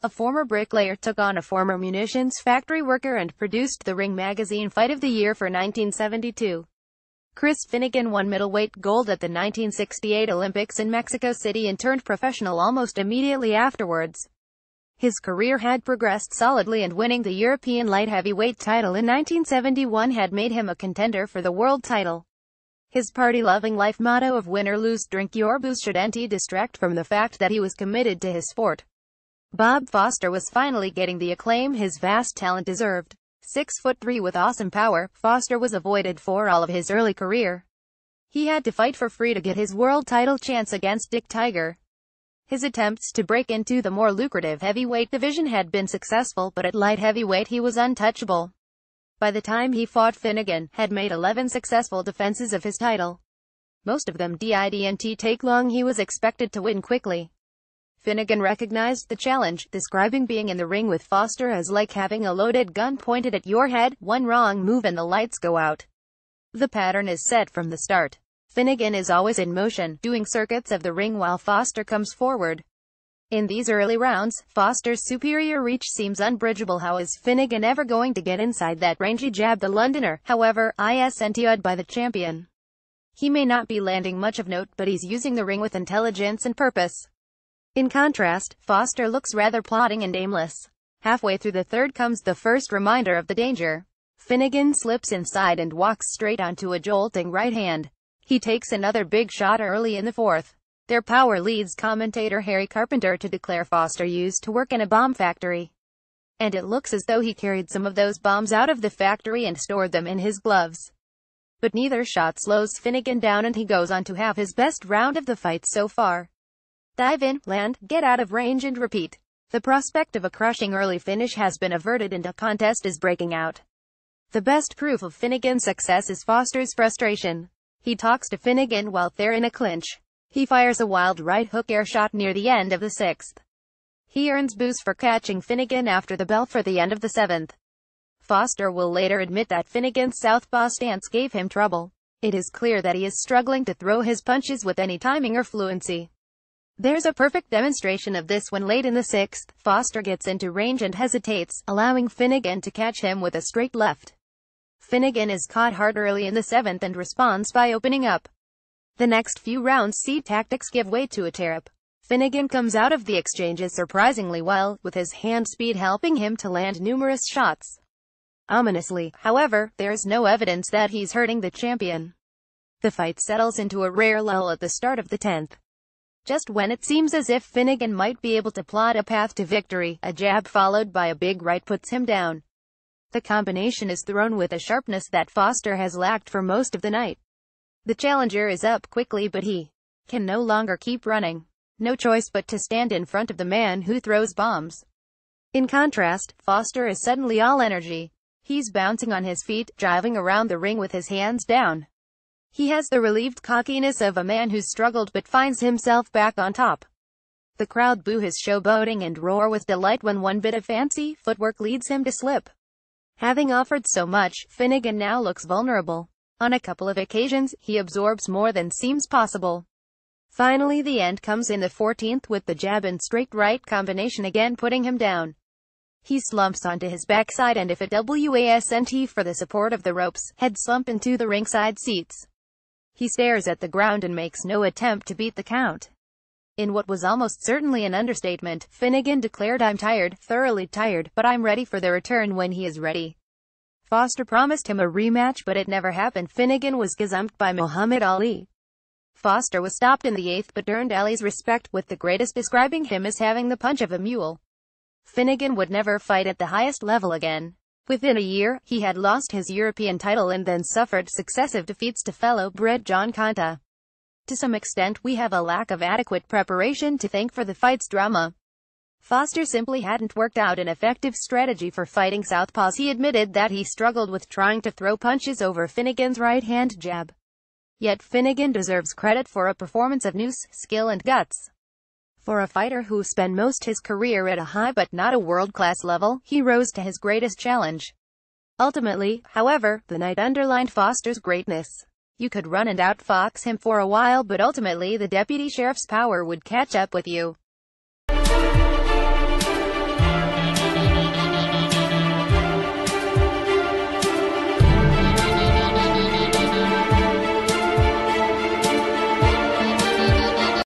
A former bricklayer took on a former munitions factory worker and produced the Ring magazine Fight of the Year for 1972. Chris Finnegan won middleweight gold at the 1968 Olympics in Mexico City and turned professional almost immediately afterwards. His career had progressed solidly, and winning the European light heavyweight title in 1971 had made him a contender for the world title. His party-loving life motto of win or lose, drink your booze shouldn't distract from the fact that he was committed to his sport. Bob Foster was finally getting the acclaim his vast talent deserved. 6'3" with awesome power, Foster was avoided for all of his early career. He had to fight for free to get his world title chance against Dick Tiger. His attempts to break into the more lucrative heavyweight division had been successful, but at light heavyweight he was untouchable. By the time he fought, Finnegan had made 11 successful defenses of his title. Most of them didn't take long. He was expected to win quickly. Finnegan recognized the challenge, describing being in the ring with Foster as like having a loaded gun pointed at your head. One wrong move and the lights go out. The pattern is set from the start. Finnegan is always in motion, doing circuits of the ring while Foster comes forward. In these early rounds, Foster's superior reach seems unbridgeable. How is Finnegan ever going to get inside that rangy jab? The Londoner, however, isn't awed by the champion. He may not be landing much of note, but he's using the ring with intelligence and purpose. In contrast, Foster looks rather plodding and aimless. Halfway through the third comes the first reminder of the danger. Finnegan slips inside and walks straight onto a jolting right hand. He takes another big shot early in the fourth. Their power leads commentator Harry Carpenter to declare Foster used to work in a bomb factory. And it looks as though he carried some of those bombs out of the factory and stored them in his gloves. But neither shot slows Finnegan down, and he goes on to have his best round of the fight so far. Dive in, land, get out of range and repeat. The prospect of a crushing early finish has been averted and a contest is breaking out. The best proof of Finnegan's success is Foster's frustration. He talks to Finnegan while they're in a clinch. He fires a wild right hook air shot near the end of the sixth. He earns booze for catching Finnegan after the bell for the end of the seventh. Foster will later admit that Finnegan's southpaw stance gave him trouble. It is clear that he is struggling to throw his punches with any timing or fluency. There's a perfect demonstration of this when late in the sixth, Foster gets into range and hesitates, allowing Finnegan to catch him with a straight left. Finnegan is caught hard early in the seventh and responds by opening up. The next few rounds see tactics give way to a tear-up. Finnegan comes out of the exchanges surprisingly well, with his hand speed helping him to land numerous shots. Ominously, however, there's no evidence that he's hurting the champion. The fight settles into a rare lull at the start of the 10th. Just when it seems as if Finnegan might be able to plot a path to victory, a jab followed by a big right puts him down. The combination is thrown with a sharpness that Foster has lacked for most of the night. The challenger is up quickly, but he can no longer keep running. No choice but to stand in front of the man who throws bombs. In contrast, Foster is suddenly all energy. He's bouncing on his feet, driving around the ring with his hands down. He has the relieved cockiness of a man who's struggled but finds himself back on top. The crowd boo his showboating and roar with delight when one bit of fancy footwork leads him to slip. Having offered so much, Finnegan now looks vulnerable. On a couple of occasions, he absorbs more than seems possible. Finally, the end comes in the 14th with the jab and straight right combination again putting him down. He slumps onto his backside, and if it wasn't for the support of the ropes, head slump into the ringside seats. He stares at the ground and makes no attempt to beat the count. In what was almost certainly an understatement, Finnegan declared, "I'm tired, thoroughly tired, but I'm ready for the return when he is ready." Foster promised him a rematch, but it never happened. Finnegan was gazumped by Muhammad Ali. Foster was stopped in the 8th but earned Ali's respect, with the greatest describing him as having the punch of a mule. Finnegan would never fight at the highest level again. Within a year, he had lost his European title and then suffered successive defeats to fellow-bred John Conta. To some extent, we have a lack of adequate preparation to thank for the fight's drama. Foster simply hadn't worked out an effective strategy for fighting southpaws. He admitted that he struggled with trying to throw punches over Finnegan's right-hand jab. Yet Finnegan deserves credit for a performance of nous, skill and guts. For a fighter who spent most his career at a high but not a world-class level, he rose to his greatest challenge. Ultimately, however, the night underlined Foster's greatness. You could run and outfox him for a while, but ultimately the deputy sheriff's power would catch up with you.